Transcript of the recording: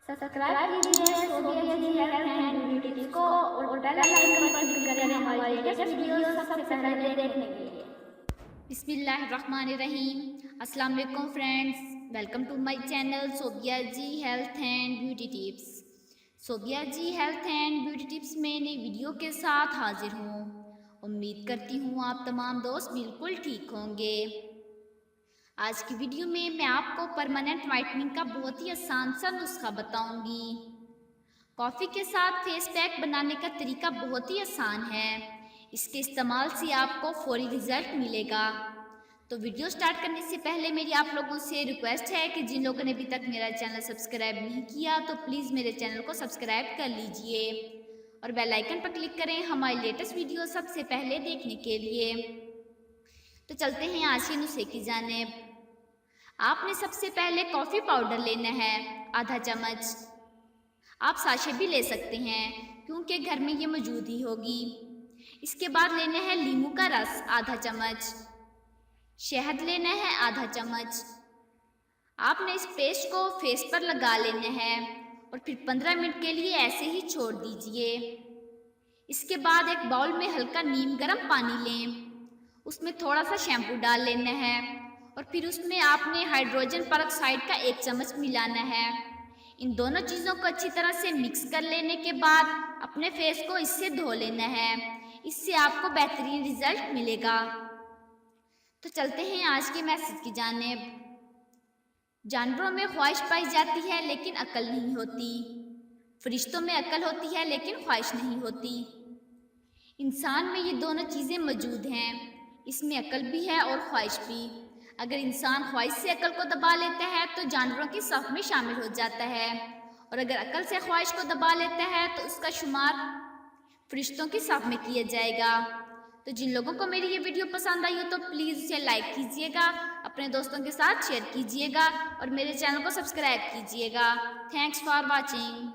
Subscribe कीजिए Sobia ji health and beauty tips को और बेल आइकन पर क्लिक करें हमारी लेटेस्ट वीडियो सबसे पहले देखने के लिए। बिस्मिल्लाहिर्रहमानिर्रहीम। अस्सलाम वालेकुम friends, welcome to my channel Sobia ji health and beauty tips. Sobia ji health and beauty tips में नई वीडियो के साथ हाजिर हूँ। उम्मीद करती हूँ आप तमाम दोस्त बिल्कुल ठीक होंगे। आज की वीडियो में मैं आपको परमानेंट वाइटनिंग का बहुत ही आसान सा नुस्खा बताऊंगी। कॉफ़ी के साथ फेस पैक बनाने का तरीका बहुत ही आसान है। इसके इस्तेमाल से आपको फौरी रिजल्ट मिलेगा। तो वीडियो स्टार्ट करने से पहले मेरी आप लोगों से रिक्वेस्ट है कि जिन लोगों ने अभी तक मेरा चैनल सब्सक्राइब नहीं किया तो प्लीज़ मेरे चैनल को सब्सक्राइब कर लीजिए और बेल आइकन पर क्लिक करें हमारी लेटेस्ट वीडियो सबसे पहले देखने के लिए। तो चलते हैं आज के नुस्खे की जानिब। आपने सबसे पहले कॉफ़ी पाउडर लेना है आधा चम्मच। आप साशे भी ले सकते हैं क्योंकि घर में ये मौजूद ही होगी। इसके बाद लेना है नींबू का रस आधा चम्मच, शहद लेना है आधा चम्मच। आपने इस पेस्ट को फेस पर लगा लेना है और फिर 15 मिनट के लिए ऐसे ही छोड़ दीजिए। इसके बाद एक बाउल में हल्का नीम गर्म पानी लें, उसमें थोड़ा सा शैम्पू डाल लेना है और फिर उसमें आपने हाइड्रोजन परऑक्साइड का 1 चम्मच मिलाना है। इन दोनों चीज़ों को अच्छी तरह से मिक्स कर लेने के बाद अपने फेस को इससे धो लेना है। इससे आपको बेहतरीन रिजल्ट मिलेगा। तो चलते हैं आज के मैसेज की जानिब। जानवरों में ख्वाहिश पाई जाती है लेकिन अक्ल नहीं होती। फरिश्तों में अक्ल होती है लेकिन ख्वाहिश नहीं होती। इंसान में ये दोनों चीज़ें मौजूद हैं, इसमें अक्ल भी है और ख्वाहिश भी। अगर इंसान ख्वाहिश से अक्ल को दबा लेता है तो जानवरों की सफ़ में शामिल हो जाता है और अगर अक्ल से ख्वाहिश को दबा लेता है तो उसका शुमार फरिश्तों की सफ़ में किया जाएगा। तो जिन लोगों को मेरी ये वीडियो पसंद आई हो तो प्लीज़ इसे लाइक कीजिएगा, अपने दोस्तों के साथ शेयर कीजिएगा और मेरे चैनल को सब्सक्राइब कीजिएगा। Thanks for watching.